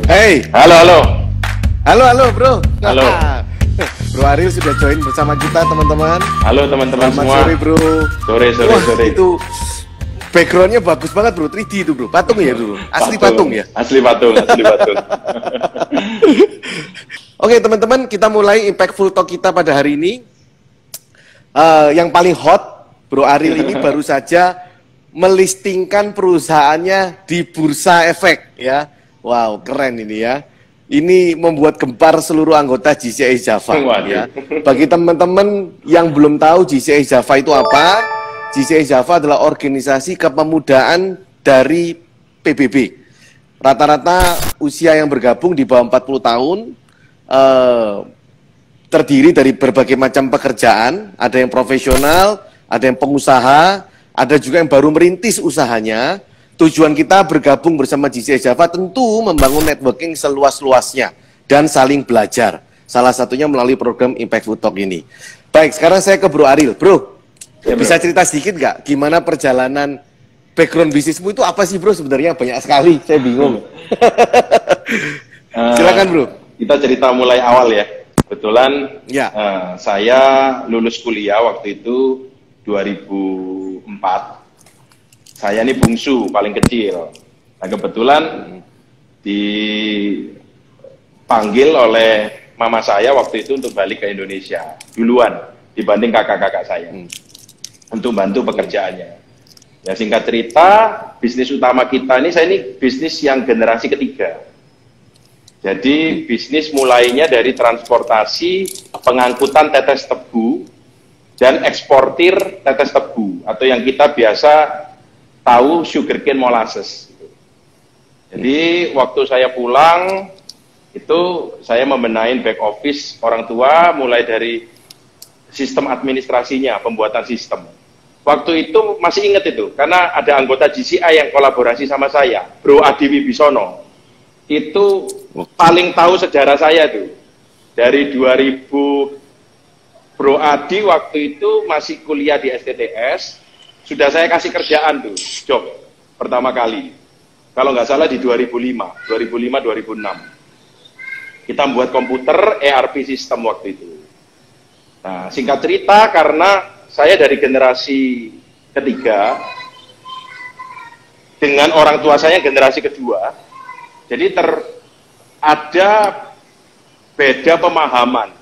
Hey, Halo, halo. halo bro. Halo. Bro Ariel sudah join bersama kita teman-teman. Halo teman-teman Selamat semua. sore bro. Sore. Wah, Sore. itu backgroundnya bagus banget bro, 3D itu bro. Patung ya bro, asli patung ya. Asli patung. Oke teman-teman, kita mulai Impactful Talk kita pada hari ini. Yang paling hot, Bro Ariel ini baru saja melistingkan perusahaannya di Bursa Efek ya. Wow, keren ini ya. Ini membuat gempar seluruh anggota GCI Java ya. Bagi teman-teman yang belum tahu GCI Java itu apa? GCI Java adalah organisasi kepemudaan dari PBB. Rata-rata usia yang bergabung di bawah 40 tahun, terdiri dari berbagai macam pekerjaan, ada yang profesional, ada yang pengusaha, ada juga yang baru merintis usahanya. Tujuan kita bergabung bersama GCI Java tentu membangun networking seluas-luasnya dan saling belajar. Salah satunya melalui program Impactful Talk ini. Baik, sekarang saya ke Bro Ariel. Bro, Ya, bro. bisa cerita sedikit nggak gimana perjalanan background bisnismu itu apa sih bro? Sebenarnya banyak sekali, saya bingung. Silakan bro. Kita cerita mulai awal ya. Kebetulan Ya. saya lulus kuliah waktu itu 2004. Saya ini bungsu, paling kecil. Nah kebetulan dipanggil oleh mama saya waktu itu untuk balik ke Indonesia duluan dibanding kakak-kakak saya untuk bantu pekerjaannya. Ya singkat cerita, bisnis utama kita ini, saya ini bisnis yang generasi ketiga. Jadi bisnis mulainya dari transportasi pengangkutan tetes tebu dan eksportir tetes tebu atau yang kita biasa tahu sugarcane molasses. Jadi waktu saya pulang itu saya membenahin back office orang tua mulai dari sistem administrasinya, pembuatan sistem. Waktu itu masih ingat itu karena ada anggota GCI yang kolaborasi sama saya, Bro Adi Wibisono. Itu paling tahu sejarah saya tuh. Dari 2000 Bro Adi waktu itu masih kuliah di STTS, sudah saya kasih kerjaan tuh, job pertama kali. Kalau nggak salah di 2005-2006. Kita membuat komputer ERP system waktu itu. Nah, singkat cerita karena saya dari generasi ketiga dengan orang tua saya generasi kedua, jadi ada beda pemahaman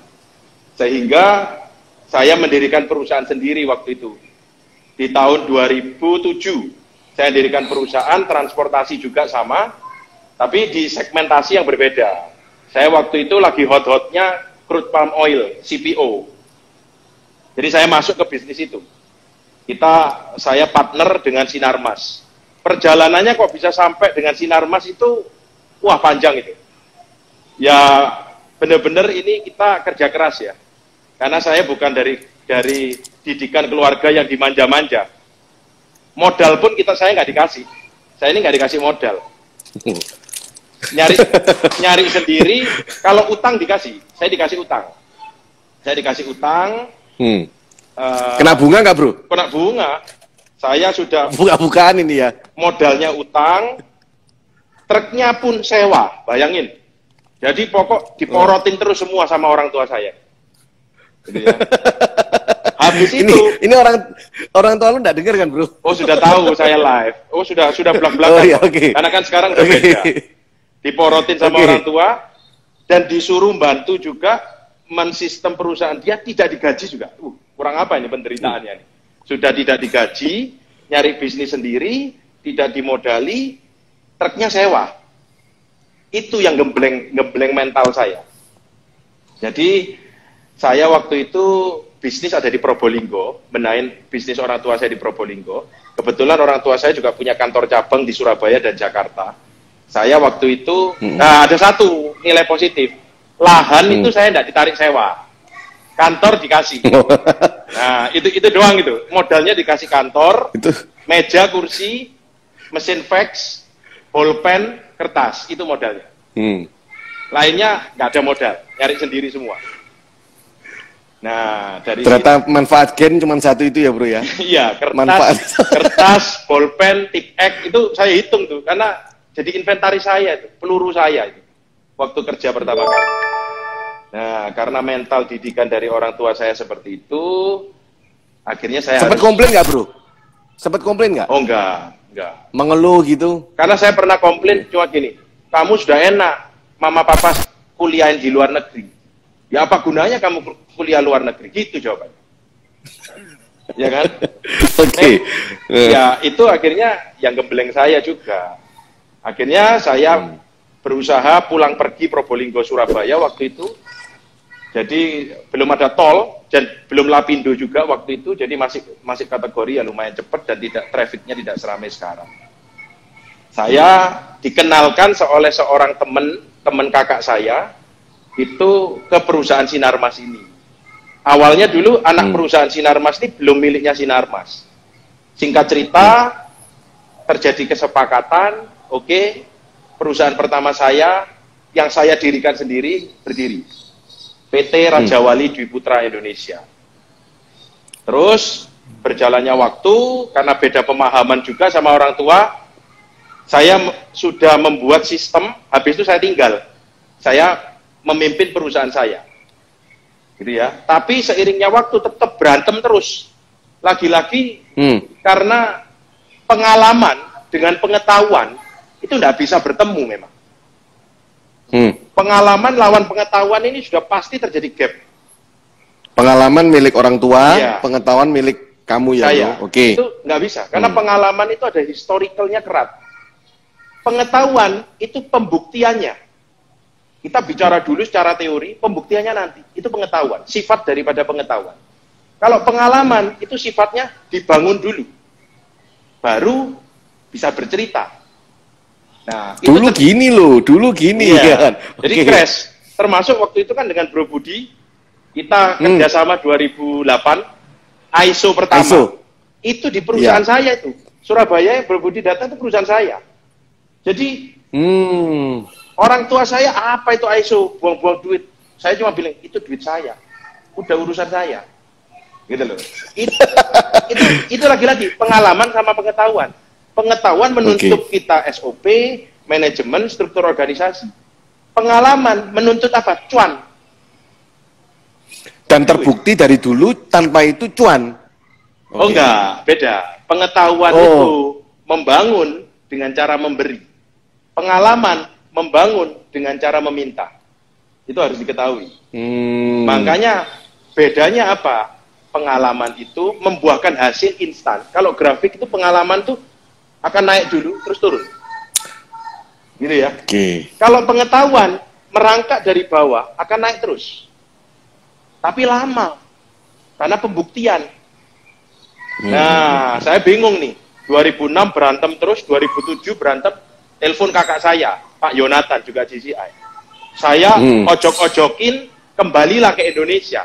sehingga saya mendirikan perusahaan sendiri waktu itu. Di tahun 2007 saya mendirikan perusahaan transportasi juga sama, tapi di segmentasi yang berbeda. Saya waktu itu lagi hot-hotnya crude palm oil, CPO. Jadi saya masuk ke bisnis itu. Saya partner dengan Sinarmas. Perjalanannya kok bisa sampai dengan Sinarmas itu, wah panjang itu. Ya benar-benar ini kita kerja keras ya. Karena saya bukan dari didikan keluarga yang dimanja-manja. Modal pun saya nggak dikasih. Saya ini nggak dikasih modal. Nyari sendiri. Kalau utang dikasih, saya dikasih utang. Saya dikasih utang. Kena bunga nggak bro? Kena bunga. Saya sudah buka-bukaan ini ya. Modalnya utang, truknya pun sewa. Bayangin. Jadi pokok diporotin terus semua sama orang tua saya. Gitu ya. Habis itu ini orang tua lu nggak dengar kan bro? Oh sudah tahu saya live. Oh sudah belak-belakan. Oh, iya, okay. Karena kan sekarang udah beda. Diporotin sama orang tua dan disuruh bantu juga mensistem perusahaan dia tidak digaji juga. Kurang apa ini penderitaannya nih? Sudah tidak digaji, nyari bisnis sendiri, tidak dimodali, truknya sewa. Itu yang gembleng mental saya. Jadi saya waktu itu bisnis ada di Probolinggo, benahin bisnis orang tua saya di Probolinggo. Kebetulan orang tua saya juga punya kantor cabang di Surabaya dan Jakarta. Saya waktu itu, nah ada satu nilai positif. Lahan itu saya tidak ditarik sewa. Kantor dikasih. Nah, itu doang itu. Modalnya dikasih kantor, meja, kursi, mesin fax, pulpen, kertas. Itu modalnya. Lainnya nggak ada modal, nyari sendiri semua. Nah, dari ternyata manfaat gen cuma satu itu ya bro ya? Iya, kertas, bolpen, tip X itu saya hitung tuh, karena jadi inventaris saya itu, peluru saya itu. waktu kerja pertama kali. Nah, karena mental didikan dari orang tua saya seperti itu, akhirnya saya Sempat komplain nggak, bro? Sempat komplain nggak? Oh, enggak. Mengeluh gitu? Karena saya pernah komplain cuma gini, kamu sudah enak, mama papa kuliahin di luar negeri. Ya apa gunanya kamu kuliah luar negeri? Gitu jawabannya. Ya kan? Oke. Ya itu akhirnya yang gembleng saya juga. Akhirnya saya berusaha pulang pergi Probolinggo Surabaya waktu itu. Jadi belum ada tol dan belum lapindo juga waktu itu. Jadi masih kategori ya lumayan cepat dan tidak trafficnya tidak seramai sekarang. Saya dikenalkan oleh seorang teman kakak saya itu ke perusahaan Sinarmas ini. Awalnya dulu anak perusahaan Sinarmas ini belum miliknya Sinarmas. Singkat cerita, terjadi kesepakatan, oke, perusahaan pertama saya, yang saya dirikan sendiri, berdiri. PT Raja Wali Dwi Putra Indonesia. Terus, berjalannya waktu, karena beda pemahaman juga sama orang tua, saya sudah membuat sistem, habis itu saya tinggal. Saya memimpin perusahaan saya. Gitu ya. Tapi seiringnya waktu tetap berantem terus. Lagi-lagi karena pengalaman dengan pengetahuan itu tidak bisa bertemu memang. Pengalaman lawan pengetahuan ini sudah pasti terjadi gap. Pengalaman milik orang tua, ya. Pengetahuan milik kamu ya, Saya. Oke. Itu nggak bisa, karena pengalaman itu ada historicalnya kerat. Pengetahuan itu pembuktiannya. Kita bicara dulu secara teori, pembuktiannya nanti. Itu pengetahuan, sifat daripada pengetahuan. Kalau pengalaman, itu sifatnya dibangun dulu. Baru bisa bercerita. Nah, dulu gini loh, dulu gini. Iya. Kan? Jadi crash. Termasuk waktu itu kan dengan Bro Budi, kita kerjasama 2008, ISO pertama. ISO. Itu di perusahaan saya itu. Surabaya, Bro Budi datang itu perusahaan saya. Jadi, orang tua saya, apa itu ISO? Buang-buang duit. Saya cuma bilang, itu duit saya. Udah urusan saya. Gitu loh. Itu lagi-lagi, pengalaman sama pengetahuan. Pengetahuan menuntut kita SOP, manajemen, struktur organisasi. Pengalaman menuntut apa? Cuan. Dan terbukti dari dulu, tanpa itu cuan. Oh enggak, beda. Pengetahuan itu membangun dengan cara memberi. Pengalaman membangun dengan cara meminta. Itu harus diketahui. Makanya bedanya apa? Pengalaman itu membuahkan hasil instan. Kalau grafik itu pengalaman tuh akan naik dulu terus turun. Gitu ya. Kalau pengetahuan merangkak dari bawah akan naik terus. Tapi lama. Karena pembuktian. Nah, saya bingung nih. 2006 berantem terus, 2007 berantem, telepon kakak saya, Pak Yonatan juga GCI. Saya ojok-ojokin, kembalilah ke Indonesia.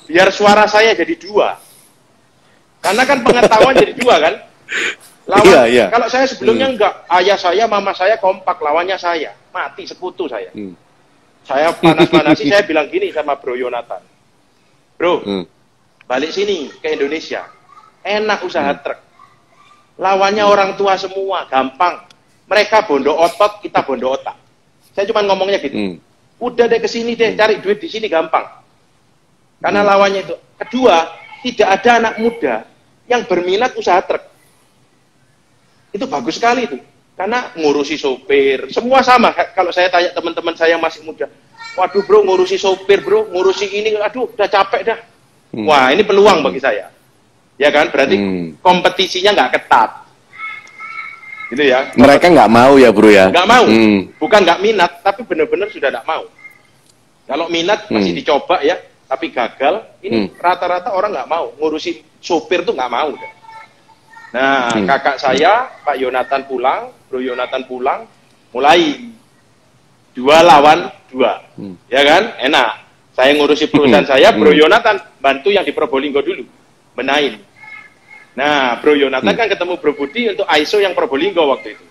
Biar suara saya jadi dua. Karena kan pengetahuan jadi dua kan. Lawan, kalau saya sebelumnya enggak, ayah saya, mama saya kompak, lawannya saya. Mati sekutu saya. Saya panas-panasi, saya bilang gini sama Bro Yonatan. Bro, balik sini ke Indonesia. Enak usaha truk. Lawannya orang tua semua, gampang. Mereka bondo otot, kita bondo otak. Saya cuma ngomongnya gitu. Udah deh kesini deh, cari duit di sini gampang. Karena lawannya itu. Kedua, tidak ada anak muda yang berminat usaha truk. Itu bagus sekali itu. Karena ngurusi sopir, semua sama. Kalau saya tanya teman-teman saya yang masih muda, waduh bro ngurusi sopir bro, ngurusi ini, aduh udah capek dah. Wah ini peluang bagi saya. Ya kan, berarti kompetisinya nggak ketat. Gitu ya. Mereka nggak mau ya bro ya? Nggak mau. Bukan nggak minat, tapi benar-benar sudah nggak mau. Kalau minat masih dicoba ya, tapi gagal, ini rata-rata orang nggak mau. Ngurusi sopir tuh nggak mau. Nah, kakak saya, Pak Yonatan pulang, Bro Yonatan pulang, mulai 2 lawan 2. Ya kan? Enak. Saya ngurusi perusahaan saya, Bro Yonatan bantu yang di Probolinggo dulu. Benahin. Nah, Bro Yonatan kan ketemu Bro Budi untuk ISO yang Probolinggo waktu itu.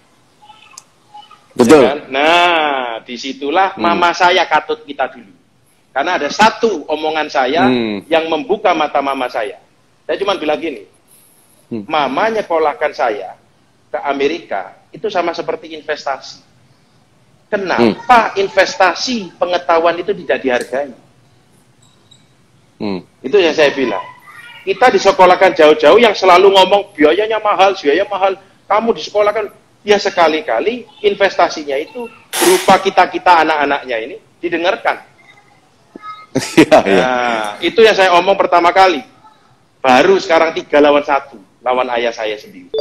Betul. Ya kan? Nah, disitulah mama saya katut kita dulu. Karena ada satu omongan saya yang membuka mata mama saya. Saya cuma bilang gini, mama nyekolahkan saya ke Amerika, itu sama seperti investasi. Kenapa investasi pengetahuan itu tidak dihargai? Itu yang saya bilang. Kita disekolahkan jauh-jauh yang selalu ngomong biayanya mahal, kamu disekolahkan, ya sekali-kali investasinya itu berupa kita-kita anak-anaknya ini didengarkan. Nah, itu yang saya omong pertama kali. Baru sekarang 3 lawan 1, lawan ayah saya sendiri.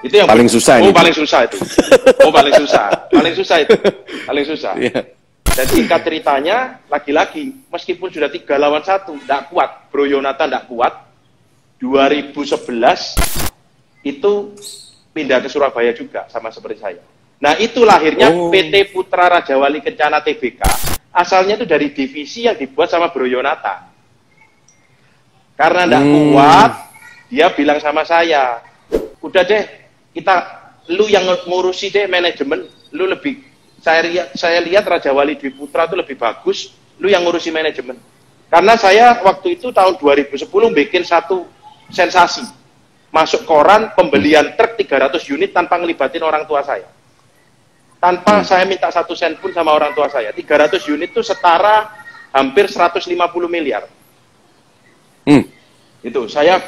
Itu yang paling susah ini. Paling susah itu. Paling susah itu. Paling susah. Dan singkat ceritanya, lagi-lagi, meskipun sudah 3 lawan 1, tidak kuat. Bro Yonatan tidak kuat. 2011, itu pindah ke Surabaya juga, sama seperti saya. Nah, itu lahirnya PT Putra Raja Wali Kencana Tbk. Asalnya itu dari divisi yang dibuat sama Bro Yonatan. Karena tidak kuat, dia bilang sama saya, udah deh, lu yang ngurusi deh manajemen, lu lebih... Saya lihat Raja Wali Dwi Putra itu lebih bagus, lu yang ngurusi manajemen. Karena saya waktu itu tahun 2010 bikin satu sensasi. Masuk koran pembelian truk 300 unit tanpa ngelibatin orang tua saya. Tanpa saya minta 1 sen pun sama orang tua saya. 300 unit itu setara hampir 150 miliar. Itu, saya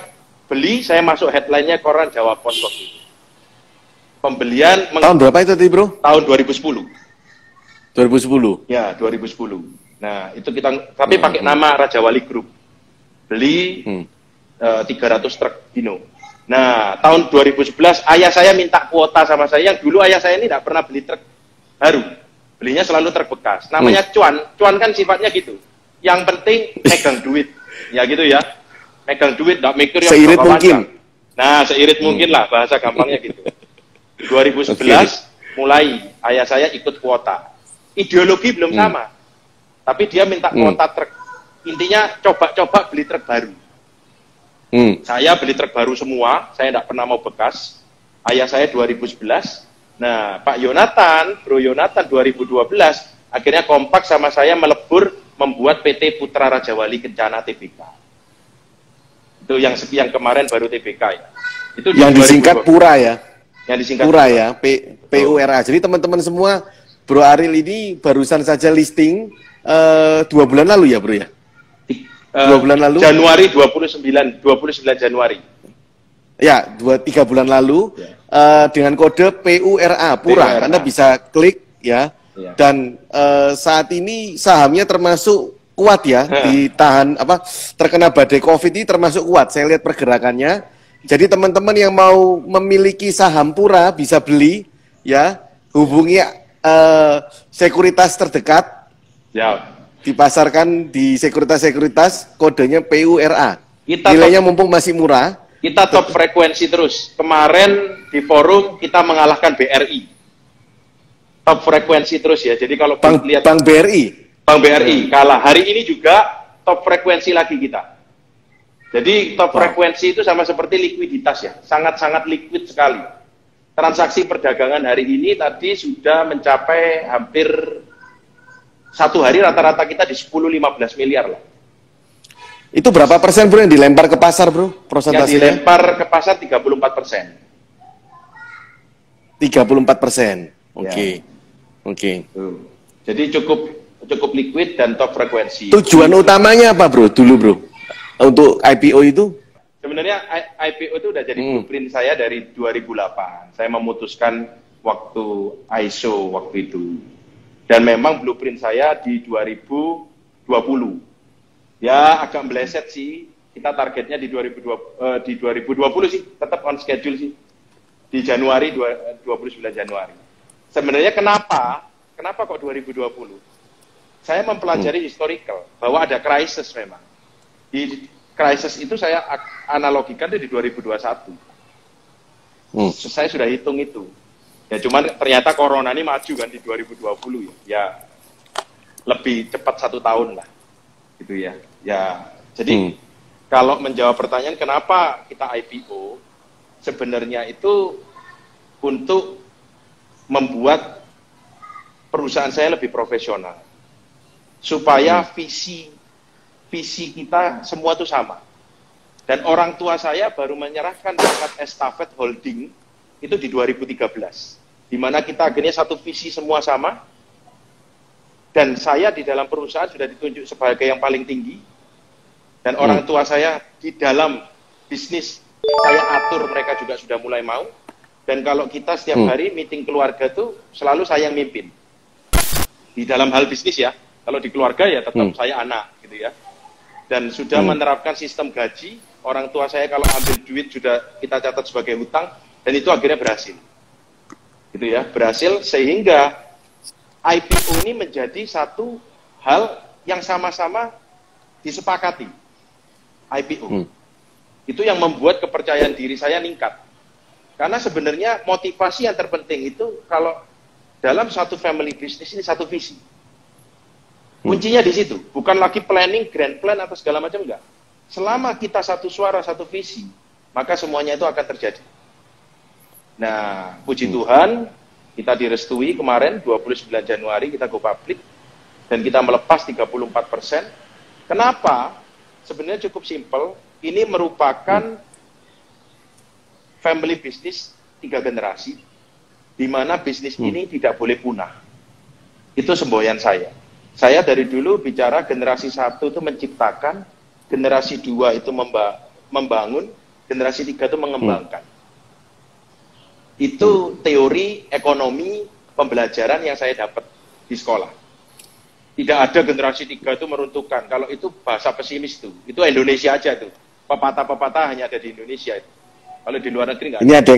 beli, saya masuk headline-nya koran Jawa Pos waktu itu. Pembelian... Tahun berapa itu tadi, Bro? Tahun 2010. 2010? Ya, 2010. Nah, itu kita, tapi pakai nama Raja Wali Group. Beli 300 truk Dino. Nah, tahun 2011, ayah saya minta kuota sama saya, yang dulu ayah saya ini tidak pernah beli truk baru. Belinya selalu truk bekas. Namanya cuan kan sifatnya gitu. Yang penting megang duit. Ya gitu ya. Megang duit, tidak mikir yang seirit mungkin. Nah, seirit mungkin lah, bahasa gampangnya gitu. 2011, mulai ayah saya ikut kuota. Ideologi belum sama, tapi dia minta kuota truk. Intinya coba-coba beli truk baru. Saya beli truk baru semua, saya tidak pernah mau bekas. Ayah saya 2011. Nah, Pak Yonatan, Bro Yonatan 2012, akhirnya kompak sama saya melebur membuat PT Putra Raja Wali Kencana Tbk. Itu yang kemarin baru Tbk ya. Itu yang disingkat Pura ya. Yang disingkat Pura ya, PURA. Jadi teman-teman semua, Bro Aril ini barusan saja listing 2 bulan lalu ya, Bro ya? 2 bulan lalu? Januari 29 Januari. Ya, 3 bulan lalu dengan kode PURA, Pura. Anda bisa klik ya. Dan saat ini sahamnya termasuk kuat ya, ditahan terkena badai Covid ini termasuk kuat. Saya lihat pergerakannya. Jadi teman-teman yang mau memiliki saham Pura bisa beli ya, hubungi sekuritas terdekat. Ya. Dipasarkan di sekuritas-sekuritas, kodenya PURA. Nilainya mumpung masih murah. Kita top frekuensi terus. Kemarin di forum kita mengalahkan BRI. Top frekuensi terus ya. Jadi kalau lihat Bank BRI kalah. Hari ini juga top frekuensi lagi kita. Jadi top frekuensi itu sama seperti likuiditas ya. Sangat-sangat liquid sekali. Transaksi perdagangan hari ini tadi sudah mencapai hampir satu hari rata-rata kita di 10-15 miliar lah. Itu berapa persen, Bro, yang dilempar ke pasar, Bro? Yang dilempar ke pasar 34%. 34%. Oke. Jadi cukup liquid dan top frekuensi. Tujuan utamanya apa, Bro? Dulu, Bro, untuk IPO itu? Sebenarnya IPO itu udah jadi blueprint saya dari 2008. Saya memutuskan waktu ISO waktu itu. Dan memang blueprint saya di 2020. Ya agak meleset sih. Kita targetnya di 2020 sih, tetap on schedule sih. Di Januari 29 Januari. Sebenarnya kenapa kok 2020? Saya mempelajari historical bahwa ada krisis memang. Di krisis itu saya analogikan di 2021. Saya sudah hitung itu. Ya cuman ternyata corona ini maju kan di 2020 ya. Ya lebih cepat 1 tahun lah. Gitu ya. Ya jadi kalau menjawab pertanyaan kenapa kita IPO, sebenarnya itu untuk membuat perusahaan saya lebih profesional. Supaya visi kita semua itu sama. Dan orang tua saya baru menyerahkan pangkat estafet holding itu di 2013. di mana kita akhirnya satu visi semua sama, dan saya di dalam perusahaan sudah ditunjuk sebagai yang paling tinggi, dan orang tua saya di dalam bisnis saya atur, mereka juga sudah mulai mau. Dan kalau kita setiap hari meeting keluarga tuh selalu saya yang mimpin di dalam hal bisnis ya. Kalau di keluarga ya tetap saya anak gitu ya, dan sudah menerapkan sistem gaji. Orang tua saya kalau ambil duit sudah kita catat sebagai hutang, dan itu akhirnya berhasil gitu ya, berhasil sehingga IPO ini menjadi satu hal yang sama-sama disepakati. IPO itu yang membuat kepercayaan diri saya meningkat, karena sebenarnya motivasi yang terpenting itu kalau dalam satu family business ini satu visi, kuncinya di situ, bukan lagi planning, grand plan atau segala macam, enggak. Selama kita satu suara, satu visi, maka semuanya itu akan terjadi. Nah, puji Tuhan, kita direstui kemarin 29 Januari kita go public, dan kita melepas 34%. Kenapa? Sebenarnya cukup simple. Ini merupakan family business 3 generasi, di mana bisnis ini tidak boleh punah. Itu semboyan saya. Saya dari dulu bicara generasi 1 itu menciptakan, generasi 2 itu membangun, generasi 3 itu mengembangkan. Itu teori ekonomi pembelajaran yang saya dapat di sekolah. Tidak ada generasi 3 itu meruntuhkan. Kalau itu bahasa pesimis tuh. Itu Indonesia aja tuh. Pepatah-pepatah hanya ada di Indonesia itu. Kalau di luar negeri nggak ada. Ini ada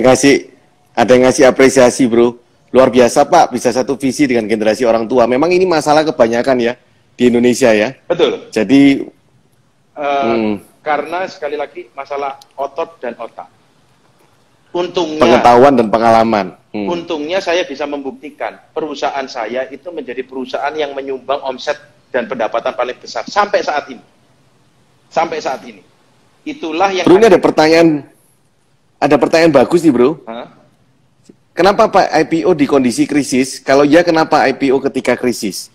yang ngasih apresiasi, Bro. Luar biasa, Pak, bisa satu visi dengan generasi orang tua. Memang ini masalah kebanyakan ya di Indonesia ya. Betul. Jadi karena sekali lagi masalah otot dan otak. Untungnya, pengetahuan dan pengalaman. Untungnya saya bisa membuktikan perusahaan saya itu menjadi perusahaan yang menyumbang omset dan pendapatan paling besar sampai saat ini. Sampai saat ini. Itulah yang... Bro, ini ada pertanyaan bagus nih, Bro. Kenapa Pak IPO di kondisi krisis? Kalau iya, kenapa IPO ketika krisis?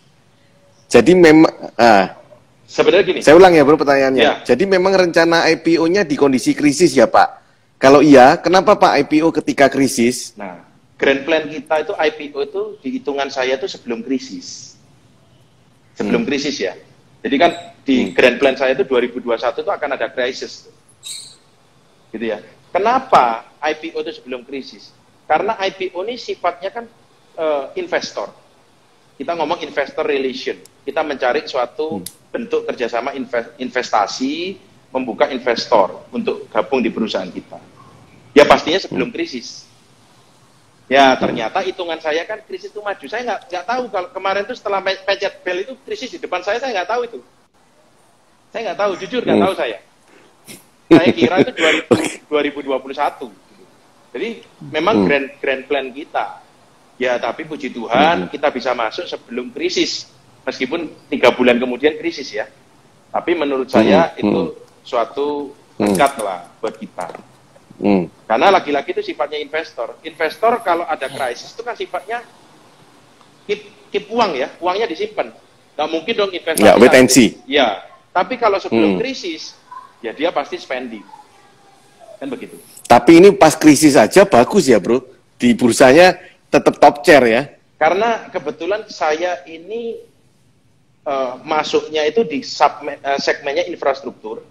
Jadi memang... sebenarnya gini. Saya ulang ya, Bro, pertanyaannya. Ya. Jadi memang rencana IPO-nya di kondisi krisis ya, Pak? Kalau iya, kenapa Pak IPO ketika krisis? Nah, grand plan kita itu IPO itu di hitungan saya itu sebelum krisis. Sebelum krisis ya. Jadi kan di grand plan saya itu 2021 itu akan ada krisis. Gitu ya. Kenapa IPO itu sebelum krisis? Karena IPO ini sifatnya kan investor. Kita ngomong investor relation. Kita mencari suatu bentuk kerjasama investasi, membuka investor untuk gabung di perusahaan kita. Ya pastinya sebelum krisis. Ya ternyata hitungan saya kan krisis itu maju. Saya nggak tahu kalau kemarin itu setelah pencet bel itu krisis di depan saya nggak tahu itu. Saya nggak tahu, jujur nggak tahu saya. Saya kira itu 2021. Jadi memang grand plan kita. Ya tapi puji Tuhan kita bisa masuk sebelum krisis. Meskipun 3 bulan kemudian krisis ya. Tapi menurut saya itu suatu berkat lah buat kita. Karena lagi-lagi itu sifatnya investor. Investor kalau ada krisis itu kan sifatnya keep uang ya, uangnya disimpan. Nggak mungkin dong investasi. Ya, wait and see. Ya, tapi kalau sebelum krisis, ya dia pasti spending. Kan begitu. Tapi ini pas krisis aja bagus ya, Bro. Di bursanya tetap top chair ya. Karena kebetulan saya ini masuknya itu di segmennya infrastruktur,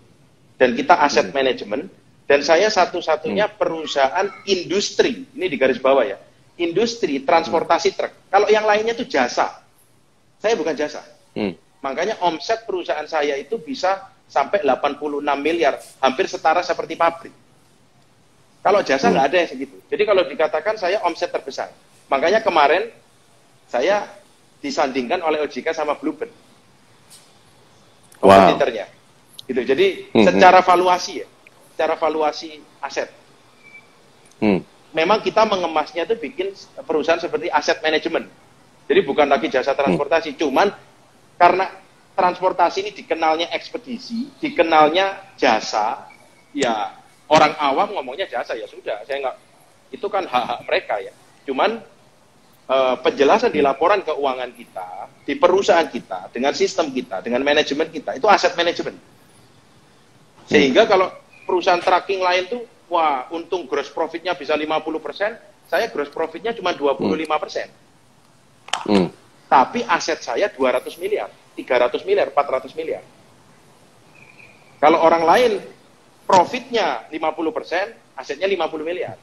dan kita aset manajemen, dan saya satu-satunya perusahaan industri, ini di garis bawah ya, industri transportasi truk. Kalau yang lainnya itu jasa, saya bukan jasa. Makanya omset perusahaan saya itu bisa sampai 86 miliar, hampir setara seperti pabrik. Kalau jasa nggak ada yang segitu. Jadi kalau dikatakan saya omset terbesar, makanya kemarin saya disandingkan oleh OJK sama Bluebird. Kompetitornya. Gitu. Jadi secara valuasi ya, secara valuasi aset. Memang kita mengemasnya itu bikin perusahaan seperti aset manajemen. Jadi bukan lagi jasa transportasi, cuman karena transportasi ini dikenalnya ekspedisi, dikenalnya jasa, ya orang awam ngomongnya jasa, ya sudah, saya nggak, itu kan hak-hak mereka ya. Cuman penjelasan di laporan keuangan kita, di perusahaan kita, dengan sistem kita, dengan manajemen kita, itu aset manajemen. Sehingga kalau perusahaan tracking lain tuh, wah untung gross profitnya bisa 50%, saya gross profitnya cuma 25%. Hmm. Tapi aset saya 200 miliar, 300 miliar, 400 miliar. Kalau orang lain profitnya 50%, asetnya 50 miliar.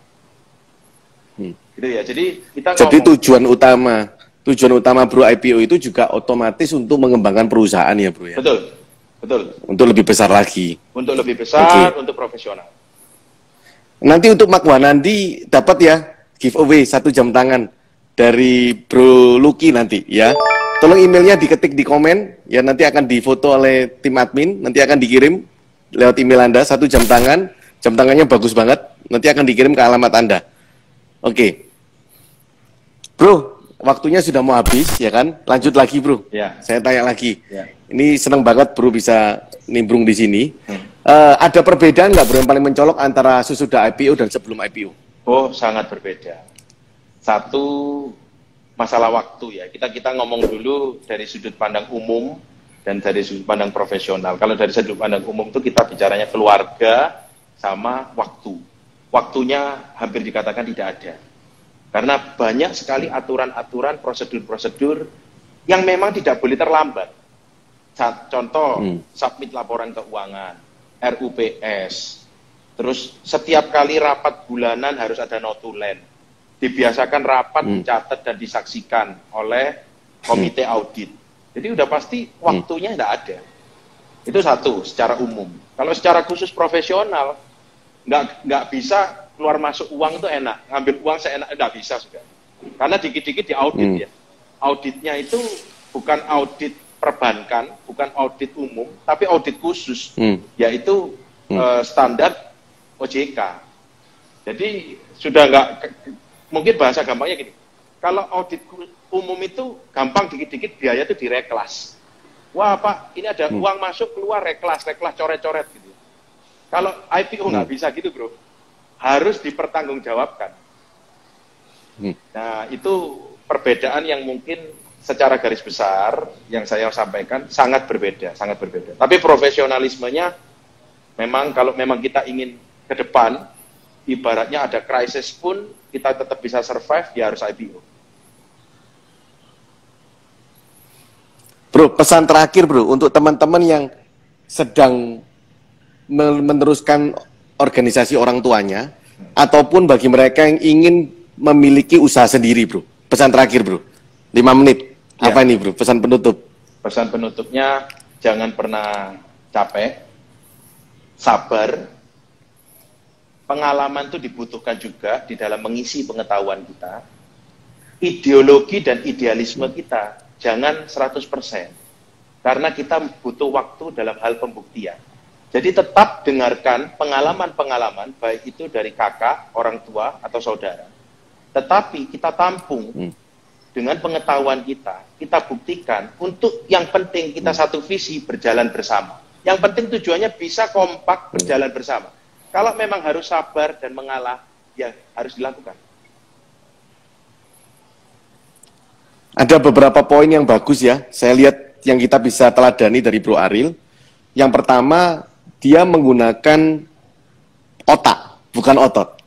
Gitu ya. Jadi kita Jadi tujuan utama Bro IPO itu juga otomatis untuk mengembangkan perusahaan ya Bro ya. Betul. Betul. Untuk lebih besar lagi. Untuk lebih besar, untuk profesional. Nanti untuk Magwanandi dapat ya giveaway 1 jam tangan dari Bro Lucky nanti ya. Tolong emailnya diketik di komen ya, nanti akan difoto oleh tim admin, nanti akan dikirim lewat email Anda 1 jam tangan. Jam tangannya bagus banget, nanti akan dikirim ke alamat Anda. Oke. Bro, waktunya sudah mau habis ya kan? Lanjut lagi Bro. Ya. Saya tanya lagi. Ya. Ini senang banget Bro bisa nimbrung di sini. Ada perbedaan nggak Bro yang paling mencolok antara sesudah IPO dan sebelum IPO? Oh, sangat berbeda. Satu, masalah waktu ya. Kita ngomong dulu dari sudut pandang umum dan dari sudut pandang profesional. Kalau dari sudut pandang umum itu kita bicaranya keluarga sama waktu. Waktunya hampir dikatakan tidak ada. Karena banyak sekali aturan-aturan, prosedur-prosedur yang memang tidak boleh terlambat. Contoh, submit laporan keuangan, RUPS, terus setiap kali rapat bulanan harus ada notulen. Dibiasakan rapat dicatat dan disaksikan oleh komite audit. Jadi udah pasti waktunya tidak ada. Itu satu, secara umum. Kalau secara khusus profesional, nggak bisa keluar masuk uang itu enak. Ngambil uang seenak, nggak bisa sudah. Karena dikit-dikit diaudit ya. Auditnya itu bukan audit perbankan, bukan audit umum, tapi audit khusus, yaitu standar OJK. Jadi sudah nggak, mungkin bahasa gampangnya gini, kalau audit umum itu gampang dikit-dikit biaya itu direklas. Wah Pak, ini ada uang masuk keluar reklas coret-coret gitu. Kalau IPO nggak bisa gitu bro, harus dipertanggungjawabkan. Nah itu perbedaan yang mungkin secara garis besar yang saya sampaikan sangat berbeda, sangat berbeda. Tapi profesionalismenya memang kalau memang kita ingin ke depan, ibaratnya ada krisis pun kita tetap bisa survive, ya harus IPO. Bro, pesan terakhir bro untuk teman-teman yang sedang meneruskan organisasi orang tuanya ataupun bagi mereka yang ingin memiliki usaha sendiri bro. Pesan terakhir bro, 5 menit. Ya. Apa ini bro, pesan penutup? Pesan penutupnya, jangan pernah capek, sabar, pengalaman itu dibutuhkan juga di dalam mengisi pengetahuan kita, ideologi dan idealisme kita, jangan 100%, karena kita butuh waktu dalam hal pembuktian. Jadi tetap dengarkan pengalaman-pengalaman, baik itu dari kakak, orang tua, atau saudara. Tetapi kita tampung dengan pengetahuan kita buktikan untuk yang penting kita satu visi berjalan bersama. Yang penting tujuannya bisa kompak berjalan bersama. Kalau memang harus sabar dan mengalah, ya harus dilakukan. Ada beberapa poin yang bagus ya, saya lihat yang kita bisa teladani dari Bro Aril. Yang pertama, dia menggunakan otak, bukan otot.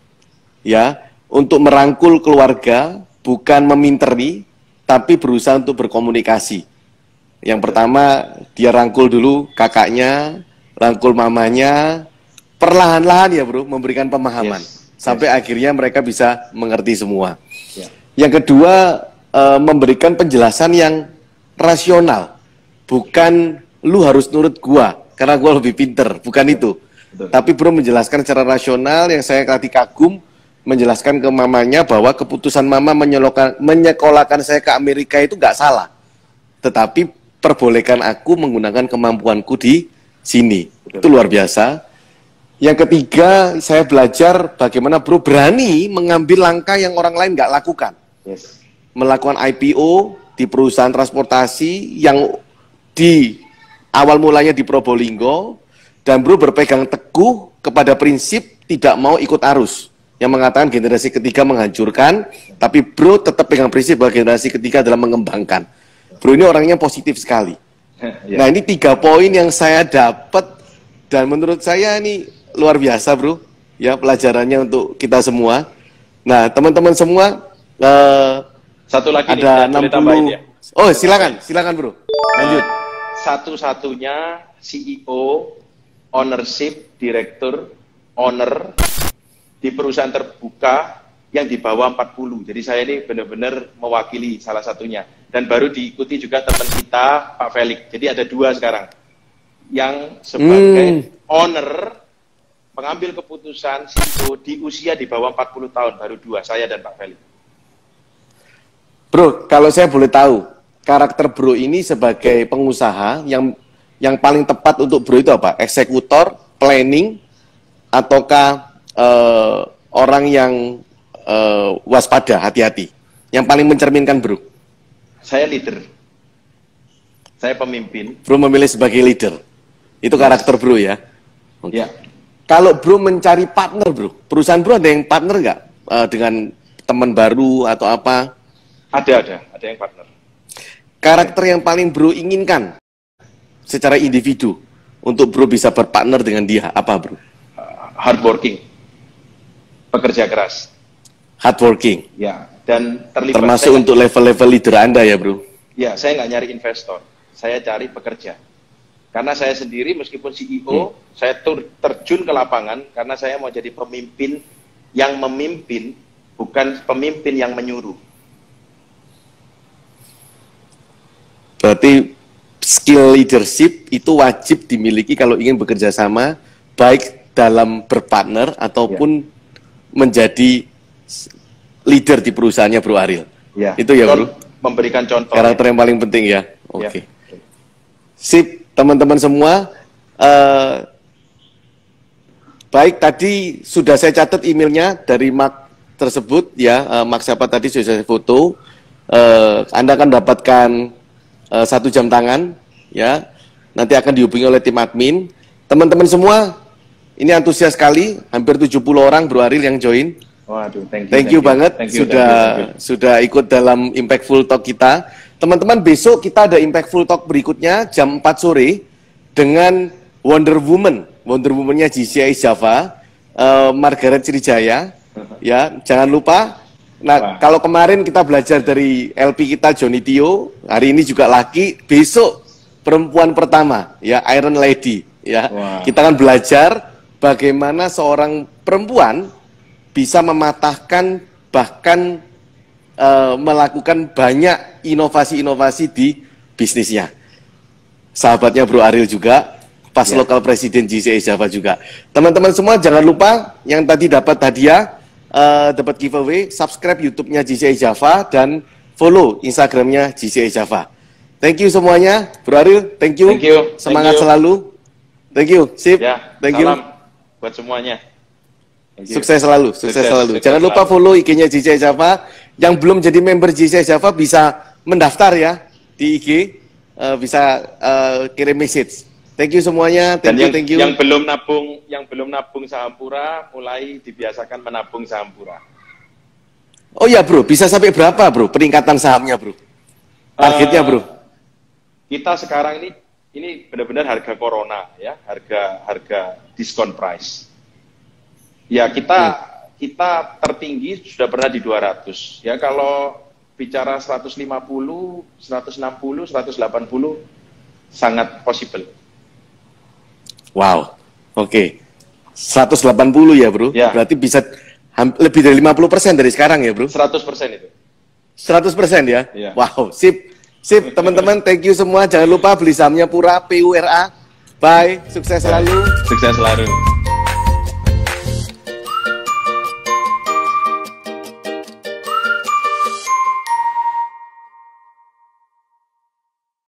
Ya, untuk merangkul keluarga, bukan meminteri, tapi berusaha untuk berkomunikasi. Yang pertama, dia rangkul dulu kakaknya, rangkul mamanya, perlahan-lahan ya bro, memberikan pemahaman. Sampai akhirnya mereka bisa mengerti semua. Yang kedua, memberikan penjelasan yang rasional. Bukan, lu harus nurut gua, karena gua lebih pinter, bukan itu. Tapi bro menjelaskan secara rasional yang saya kagum, menjelaskan ke mamanya bahwa keputusan mama menyekolahkan saya ke Amerika itu nggak salah. Tetapi perbolehkan aku menggunakan kemampuanku di sini. Itu luar biasa. Yang ketiga, saya belajar bagaimana bro berani mengambil langkah yang orang lain nggak lakukan. Melakukan IPO di perusahaan transportasi yang di awal mulanya di Probolinggo, dan bro berpegang teguh kepada prinsip tidak mau ikut arus. Yang mengatakan generasi ketiga menghancurkan, tapi bro tetap pegang prinsip bahwa generasi ketiga adalah mengembangkan. Bro ini orangnya positif sekali. Nah ini 3 poin yang saya dapat, dan menurut saya ini luar biasa bro, ya pelajarannya untuk kita semua. Nah, teman-teman semua, satu lagi ada nih, boleh tambahin 60. ya? Oh, silakan bro. Lanjut. Satu-satunya CEO, ownership, direktur, owner di perusahaan terbuka yang di bawah 40. Jadi saya ini benar-benar mewakili salah satunya. Dan baru diikuti juga teman kita, Pak Felix. Jadi ada 2 sekarang. Yang sebagai owner, pengambil keputusan CEO di usia di bawah 40 tahun, baru 2, saya dan Pak Felix. Bro, kalau saya boleh tahu, karakter bro ini sebagai pengusaha yang paling tepat untuk bro itu apa? Eksekutor, planning, ataukah orang yang waspada, hati-hati? Yang paling mencerminkan bro? Saya leader. Saya pemimpin. Bro memilih sebagai leader. Itu karakter bro ya? Okay. Ya. Kalau bro mencari partner bro, perusahaan bro ada yang partner nggak? Dengan teman baru atau apa? Ada yang partner. Karakter yang paling bro inginkan secara individu untuk bro bisa berpartner dengan dia, apa bro? Hardworking. Pekerja keras. Hardworking. Ya, dan terlibat. Termasuk untuk level-level leader Anda ya bro? Ya, saya nggak nyari investor. Saya cari pekerja. Karena saya sendiri meskipun CEO, saya terjun ke lapangan karena saya mau jadi pemimpin yang memimpin, bukan pemimpin yang menyuruh. Berarti skill leadership itu wajib dimiliki kalau ingin bekerja sama, baik dalam berpartner ataupun menjadi leader di perusahaannya Bro Ariel. Ya. Itu ya bro? Memberikan contoh. Karakter yang paling penting ya? Oke. Sip, teman-teman semua. Baik, tadi sudah saya catat emailnya dari Mark tersebut ya. Mark siapa tadi sudah saya foto. Anda akan dapatkan 1 jam tangan ya, nanti akan dihubungi oleh tim admin. Teman-teman semua ini antusias sekali, hampir 70 orang Bro Ariel yang join. Waduh, thank you banget sudah ikut dalam Impactful Talk kita. Teman-teman, besok kita ada Impactful Talk berikutnya jam 4 sore dengan Wonder Woman-nya GCI Java, Margaret Srijaya ya, jangan lupa. Nah, kalau kemarin kita belajar dari LP kita Johnny Tio, hari ini juga laki, besok perempuan pertama ya, Iron Lady ya. Kita akan belajar bagaimana seorang perempuan bisa mematahkan bahkan melakukan banyak inovasi-inovasi di bisnisnya. Sahabatnya Bro Ariel juga, pas lokal presiden GCI Java juga. Teman-teman semua jangan lupa yang tadi dapat hadiah, dapat giveaway, subscribe YouTube-nya GCI Java dan follow Instagram-nya GCI Java. Thank you semuanya, Bro Ariel. Thank you. Semangat selalu. Thank you. Sip. Ya, thank you. Salam buat semuanya. Sukses selalu. Sukses. Jangan lupa follow IG-nya GCI Java. Yang belum jadi member GCI Java bisa mendaftar ya di IG, bisa kirim message. Thank you semuanya. Thank you. Yang belum nabung saham Pura, mulai dibiasakan menabung saham Pura. Oh ya bro, bisa sampai berapa bro peningkatan sahamnya bro? Targetnya bro? Kita sekarang ini benar-benar harga corona ya, harga diskon price. Ya kita tertinggi sudah pernah di 200. Ya kalau bicara 150, 160, 180 sangat possible. Wow, oke. 180 ya bro, ya. Berarti bisa lebih dari 50% dari sekarang ya bro? 100% itu. 100% ya? Ya. Wow, sip teman-teman, thank you semua. Jangan lupa beli sahamnya Pura, PURA. Bye, sukses selalu. Sukses selalu.